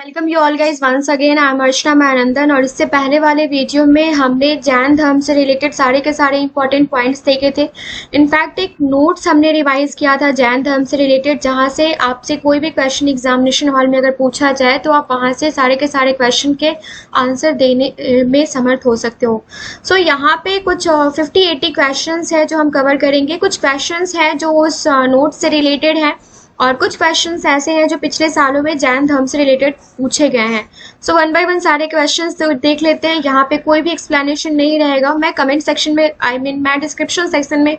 Welcome you all guys once again. I am Archana Mainandan. और इससे पहले वाले वीडियो में हमने जैन धर्म से रिलेटेड सारे के सारे इंपॉर्टेंट पॉइंट्स देखे थे। इनफैक्ट एक नोट्स हमने रिवाइज किया था जैन धर्म से रिलेटेड, जहां से आपसे कोई भी क्वेश्चन एग्जामिनेशन हॉल में अगर पूछा जाए तो आप वहां से सारे के सारे क्वेश्चन के आंसर देने में समर्थ हो सकते हो। सो यहाँ पे कुछ 50-80 क्वेश्चन है जो हम कवर करेंगे। कुछ क्वेश्चन है जो उस नोट से रिलेटेड है और कुछ क्वेश्चंस ऐसे हैं जो पिछले सालों में जैन धर्म से रिलेटेड पूछे गए हैं। सो वन बाय वन सारे क्वेश्चंस तो देख लेते हैं। यहाँ पे कोई भी एक्सप्लेनेशन नहीं रहेगा। मैं कमेंट सेक्शन में मैं डिस्क्रिप्शन सेक्शन में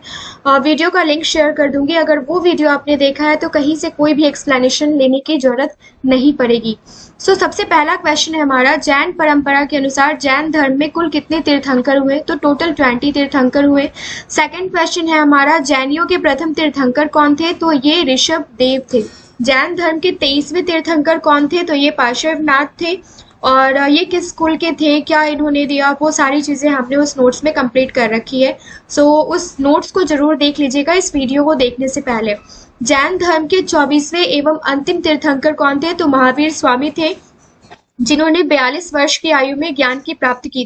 वीडियो का लिंक शेयर कर दूंगी। अगर वो वीडियो आपने देखा है तो कहीं से कोई भी एक्सप्लेनेशन लेने की जरूरत नहीं पड़ेगी। सो सबसे पहला क्वेश्चन है हमारा, जैन परंपरा के अनुसार जैन धर्म में कुल कितने तीर्थंकर हुए? तो टोटल 20 तीर्थंकर हुए। सेकंड क्वेश्चन है हमारा, जैनियों के प्रथम तीर्थंकर कौन थे? तो ये ऋषभ देव थे। जैन धर्म के 23वें तीर्थंकर कौन थे? तो ये पार्श्वनाथ थे। और ये किस स्कूल के थे, क्या इन्होंने दिया, वो सारी चीजें हमने उस नोट्स में कंप्लीट कर रखी है। सो उस नोट्स को जरूर देख लीजिएगा इस वीडियो को देखने से पहले। जैन धर्म के 24वें एवं अंतिम तीर्थंकर कौन थे? तो महावीर स्वामी थे, जिन्होंने 42 वर्ष की आयु में ज्ञान प्राप्ति की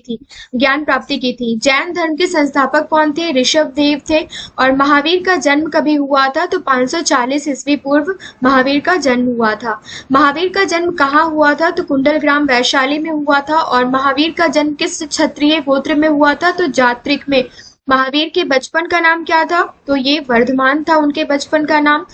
थी। जैन धर्म के संस्थापक कौन थे? ऋषभ देव थे। और महावीर का जन्म कभी हुआ था? तो 540 ईस्वी पूर्व महावीर का जन्म हुआ था। महावीर का जन्म कहाँ हुआ था? तो कुंडलग्राम वैशाली में हुआ था। और महावीर का जन्म किस क्षत्रिय गोत्र में हुआ था? तो जात्रिक में। महावीर के बचपन का नाम क्या था? तो ये वर्धमान था उनके बचपन का नाम।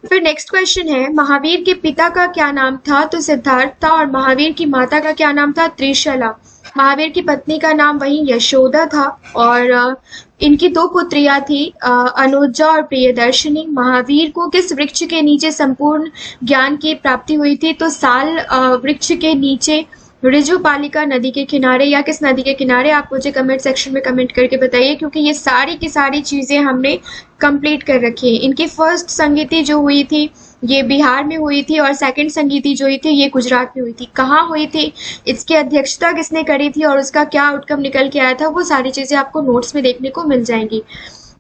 फिर नेक्स्ट क्वेश्चन है, महावीर के पिता का क्या नाम था? तो सिद्धार्थ था। और महावीर की माता का क्या नाम था? त्रिशला। महावीर की पत्नी का नाम वही यशोदा था। और इनकी 2 पुत्रियां थी, अनुजा और प्रियदर्शनी। महावीर को किस वृक्ष के नीचे संपूर्ण ज्ञान की प्राप्ति हुई थी? तो साल वृक्ष के नीचे, ऋजुपालिका नदी के किनारे, या किस नदी के किनारे? आप मुझे कमेंट सेक्शन में कमेंट करके बताइए, क्योंकि ये सारी की सारी चीजें हमने कंप्लीट कर रखी है। इनकी फर्स्ट संगीति जो हुई थी ये बिहार में हुई थी, और सेकंड संगीति जो हुई थी ये गुजरात में हुई थी। कहाँ हुई थी, इसकी अध्यक्षता किसने करी थी, और उसका क्या आउटकम निकल के आया था, वो सारी चीजें आपको नोट्स में देखने को मिल जाएंगी।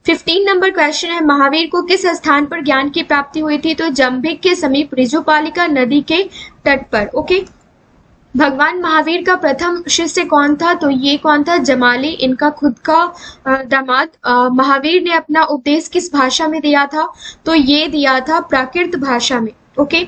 15 नंबर क्वेश्चन है, महावीर को किस स्थान पर ज्ञान की प्राप्ति हुई थी? तो जंभिक के समीप ऋजुपालिका नदी के तट पर। ओके। भगवान महावीर का प्रथम शिष्य कौन था? तो ये कौन था? जमाली, इनका खुद का दामाद। महावीर ने अपना उपदेश किस भाषा में दिया था? तो ये दिया था प्राकृत भाषा में। ओके।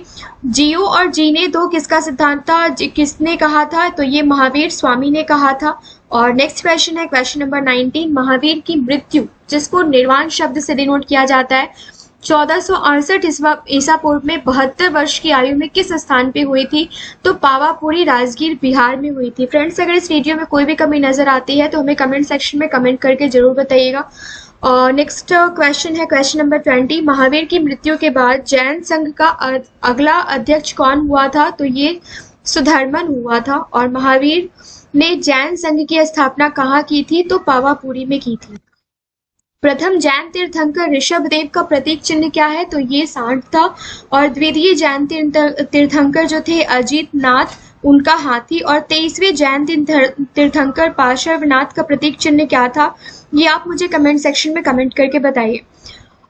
जियो और जीने दो किसका सिद्धांत था? किसने कहा था? तो ये महावीर स्वामी ने कहा था। और नेक्स्ट क्वेश्चन है क्वेश्चन नंबर 19, महावीर की मृत्यु, जिसको निर्वाण शब्द से डिनोट किया जाता है, 1468 ईसा पूर्व में 72 वर्ष की आयु में किस स्थान पे हुई थी? तो पावापुरी, राजगीर, बिहार में हुई थी। फ्रेंड्स, अगर इस वीडियो में कोई भी कमी नजर आती है तो हमें कमेंट सेक्शन में कमेंट करके जरूर बताइएगा। और नेक्स्ट क्वेश्चन है क्वेश्चन नंबर 20, महावीर की मृत्यु के बाद जैन संघ का अगला अध्यक्ष कौन हुआ था? तो ये सुधर्मन हुआ था। और महावीर ने जैन संघ की स्थापना कहाँ की थी? तो पावापुरी में की थी। प्रथम जैन तीर्थंकर ऋषभ देव का प्रतीक चिन्ह क्या है? तो ये सांड था। और द्वितीय जैन तीर्थंकर जो थे अजीत नाथ, उनका हाथी। और 23वें जैन तीर्थंकर पार्श्वनाथ का प्रतीक चिन्ह क्या था? ये आप मुझे कमेंट सेक्शन में कमेंट करके बताइए।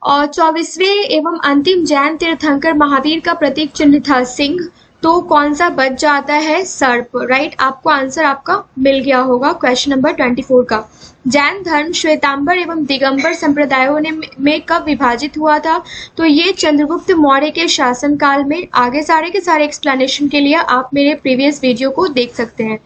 और 24वें एवं अंतिम जैन तीर्थंकर महावीर का प्रतीक चिन्ह था सिंह। तो कौन सा बच जाता है? सर्प। राइट, आपको आंसर आपका मिल गया होगा क्वेश्चन नंबर 24 का। जैन धर्म श्वेतांबर एवं दिगंबर संप्रदायों में कब विभाजित हुआ था? तो ये चंद्रगुप्त मौर्य के शासनकाल में। आगे सारे के सारे एक्सप्लेनेशन के लिए आप मेरे प्रीवियस वीडियो को देख सकते हैं।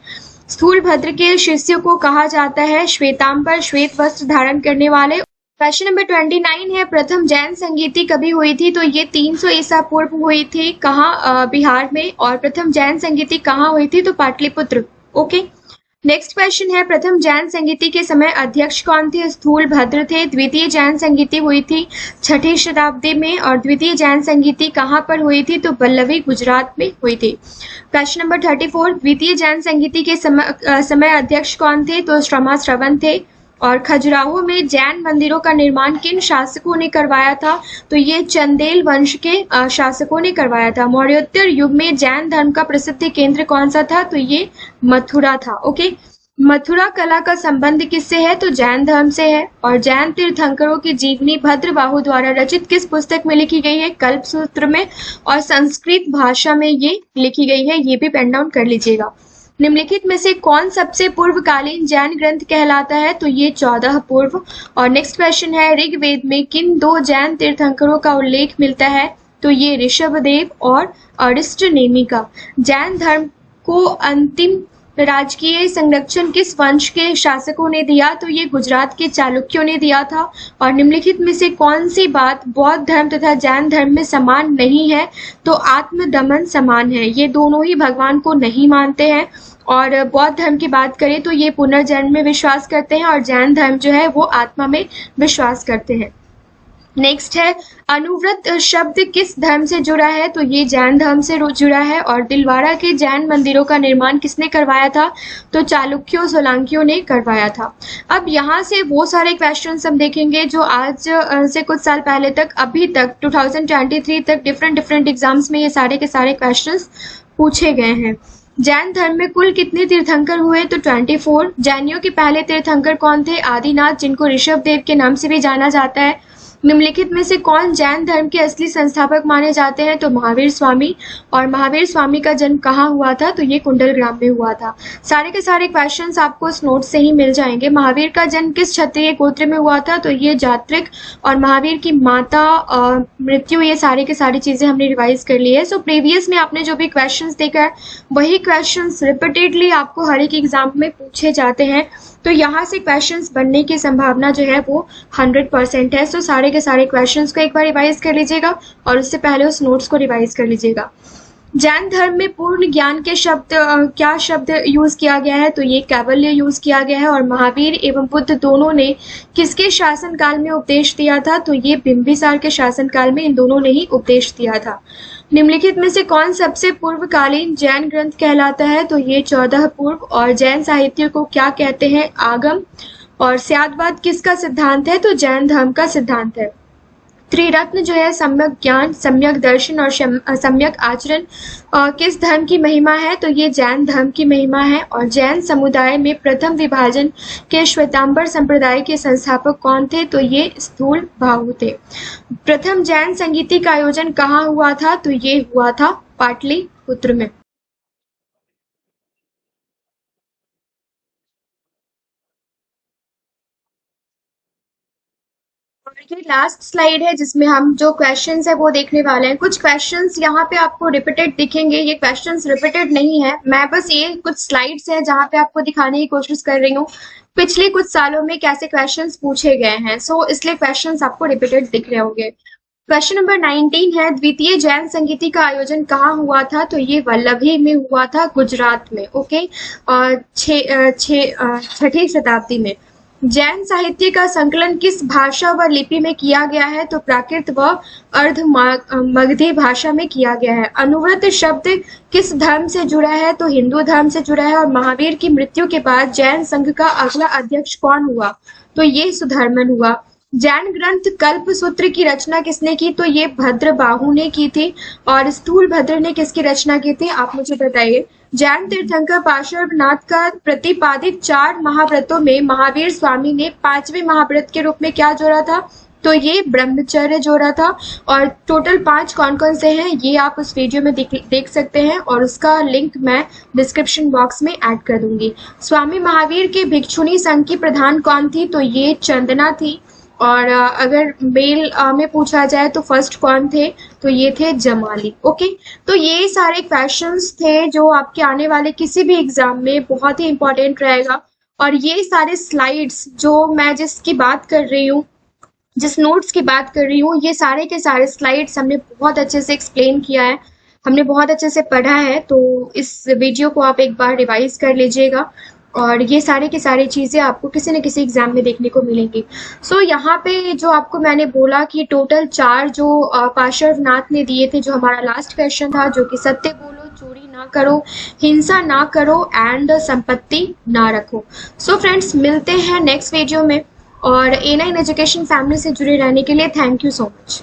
स्थूलभद्र के शिष्यों को कहा जाता है श्वेतांबर, श्वेत वस्त्र धारण करने वाले। क्वेश्चन नंबर 29 है, प्रथम जैन संगीति कभी हुई थी? तो ये 300 ईसा पूर्व हुई थी। कहाँ? बिहार में। और प्रथम जैन संगीति कहाँ हुई थी? तो पाटलिपुत्र। ओके। नेक्स्ट क्वेश्चन है, प्रथम जैन संगीति के समय अध्यक्ष कौन थे? स्थूलभद्र थे। द्वितीय जैन संगीति हुई थी 6ठी शताब्दी में। और द्वितीय जैन संगीति कहाँ पर हुई थी? तो बल्लवी, गुजरात में हुई थी। क्वेश्चन नंबर 34, द्वितीय जैन संगीति के समय अध्यक्ष कौन थे? तो श्रवण थे। और खजुराहो में जैन मंदिरों का निर्माण किन शासकों ने करवाया था? तो ये चंदेल वंश के शासकों ने करवाया था। मौर्योत्तर युग में जैन धर्म का प्रसिद्ध केंद्र कौन सा था? तो ये मथुरा था। ओके। मथुरा कला का संबंध किससे है? तो जैन धर्म से है। और जैन तीर्थंकरों की जीवनी भद्रबाहु द्वारा रचित किस पुस्तक में लिखी गई है? कल्पसूत्र में। और संस्कृत भाषा में ये लिखी गई है, ये भी पेन डाउन कर लीजिएगा। निम्नलिखित में से कौन सबसे पूर्वकालीन जैन ग्रंथ कहलाता है? तो ये 14 पूर्व। और नेक्स्ट क्वेश्चन है, ऋग्वेद में किन 2 जैन तीर्थंकरों का उल्लेख मिलता है? तो ये ऋषभदेव और अरिष्टनेमि का। जैन धर्म को अंतिम राजकीय संरक्षण किस वंश के शासकों ने दिया? तो ये गुजरात के चालुक्यों ने दिया था। और निम्नलिखित में से कौन सी बात बौद्ध धर्म तथा जैन धर्म में समान नहीं है? तो आत्मदमन समान है, ये दोनों ही भगवान को नहीं मानते हैं। और बौद्ध धर्म की बात करें तो ये पुनर्जन्म में विश्वास करते हैं, और जैन धर्म जो है वो आत्मा में विश्वास करते हैं। नेक्स्ट है, अनुव्रत शब्द किस धर्म से जुड़ा है? तो ये जैन धर्म से जुड़ा है। और दिलवाड़ा के जैन मंदिरों का निर्माण किसने करवाया था? तो चालुक्यों सोलंकियों ने करवाया था। अब यहाँ से वो सारे क्वेश्चंस हम देखेंगे जो आज से कुछ साल पहले तक, अभी तक 2023 तक डिफरेंट एग्जाम्स में ये सारे के सारे क्वेश्चंस पूछे गए हैं। जैन धर्म में कुल कितने तीर्थंकर हुए? तो 24। जैनियों के पहले तीर्थंकर कौन थे? आदिनाथ, जिनको ऋषभदेव के नाम से भी जाना जाता है। निम्नलिखित में से कौन जैन धर्म के असली संस्थापक माने जाते हैं? तो महावीर स्वामी। और महावीर स्वामी का जन्म कहाँ हुआ था? तो ये कुंडलग्राम में हुआ था। सारे के सारे क्वेश्चंस आपको इस नोट से ही मिल जाएंगे। महावीर का जन्म किस क्षत्रिय गोत्र में हुआ था? तो ये जात्रिक। और महावीर की माता मृत्यु, ये सारे के सारी चीजें हमने रिवाइज कर ली है। सो प्रीवियस में आपने जो भी क्वेश्चंस देखा है वही क्वेश्चंस रिपीटेडली आपको हर एक एग्जाम में पूछे जाते हैं, तो यहाँ से क्वेश्चंस बनने की संभावना जो है वो 100% है। सो सारे के सारे क्वेश्चंस को एक बार रिवाइज कर लीजिएगा और उससे पहले उस नोट्स को रिवाइज कर लीजिएगा। जैन धर्म में पूर्ण ज्ञान के शब्द क्या शब्द यूज किया गया है? तो ये कैवल्य यूज किया गया है। और महावीर एवं बुद्ध दोनों ने किसके शासन काल में उपदेश दिया था? तो ये बिंबिसार के शासन काल में इन दोनों ने ही उपदेश दिया था। निम्नलिखित में से कौन सबसे पूर्वकालीन जैन ग्रंथ कहलाता है? तो ये 14 पूर्व। और जैन साहित्य को क्या कहते हैं? आगम। और स्यादवाद किसका सिद्धांत है? तो जैन धर्म का सिद्धांत है। त्रिरत्न जो है, सम्यक ज्ञान, सम्यक दर्शन और सम्यक आचरण किस धर्म की महिमा है? तो ये जैन धर्म की महिमा है। और जैन समुदाय में प्रथम विभाजन के श्वेतांबर संप्रदाय के संस्थापक कौन थे? तो ये स्थूल बाहु थे। प्रथम जैन संगीति का आयोजन कहाँ हुआ था? तो ये हुआ था पाटलिपुत्र में। ये लास्ट स्लाइड है जिसमें हम जो क्वेश्चंस है वो देखने वाले हैं। कुछ क्वेश्चंस यहाँ पे आपको रिपीटेड दिखेंगे, ये क्वेश्चंस रिपीटेड नहीं है, मैं बस ये कुछ स्लाइड्स हैं जहाँ पे आपको दिखाने की कोशिश कर रही हूँ पिछले कुछ सालों में कैसे क्वेश्चंस पूछे गए हैं। सो इसलिए क्वेश्चंस आपको रिपीटेड दिख रहे होंगे। क्वेश्चन नंबर 19 है, द्वितीय जैन संगीति का आयोजन कहाँ हुआ था? तो ये वल्लभी में हुआ था, गुजरात में। ओके, और 6ठी शताब्दी में। जैन साहित्य का संकलन किस भाषा व लिपि में किया गया है? तो प्राकृत व अर्ध मगधी भाषा में किया गया है। अनुव्रत शब्द किस धर्म से जुड़ा है? तो हिंदू धर्म से जुड़ा है। और महावीर की मृत्यु के बाद जैन संघ का अगला अध्यक्ष कौन हुआ? तो ये सुधर्मन हुआ। जैन ग्रंथ कल्पसूत्र की रचना किसने की? तो ये भद्रबाहु ने की थी। और स्थूलभद्र ने किसकी रचना की थी? आप मुझे बताइए। जैन तीर्थंकर पार्श्वनाथ का प्रतिपादित 4 महाव्रतों में महावीर स्वामी ने 5वें महाव्रत के रूप में क्या जोड़ा था? तो ये ब्रह्मचर्य जोड़ा था। और टोटल 5 कौन कौन से हैं ये आप उस वीडियो में देख सकते हैं, और उसका लिंक मैं डिस्क्रिप्शन बॉक्स में ऐड कर दूंगी। स्वामी महावीर के भिक्षुणी संघ की प्रधान कौन थी? तो ये चंदना थी। और अगर मेल में पूछा जाए तो फर्स्ट कौन थे? तो ये थे जमाली। ओके, तो ये सारे क्वेश्चंस थे जो आपके आने वाले किसी भी एग्जाम में बहुत ही इंपॉर्टेंट रहेगा। और ये सारे स्लाइड्स जो मैं जिसकी बात कर रही हूँ, जिस नोट्स की बात कर रही हूँ, ये सारे के सारे स्लाइड्स हमने बहुत अच्छे से एक्सप्लेन किया है, हमने बहुत अच्छे से पढ़ा है। तो इस वीडियो को आप एक बार रिवाइज कर लीजिएगा, और ये सारे की सारी चीज़ें आपको किसी न किसी एग्जाम में देखने को मिलेंगी। सो यहाँ पे जो आपको मैंने बोला कि टोटल 4 जो पार्श्वनाथ ने दिए थे, जो हमारा लास्ट क्वेश्चन था, जो कि सत्य बोलो, चोरी ना करो, हिंसा ना करो एंड संपत्ति ना रखो। सो फ्रेंड्स, मिलते हैं नेक्स्ट वीडियो में। और A9 एजुकेशन फैमिली से जुड़े रहने के लिए थैंक यू सो मच।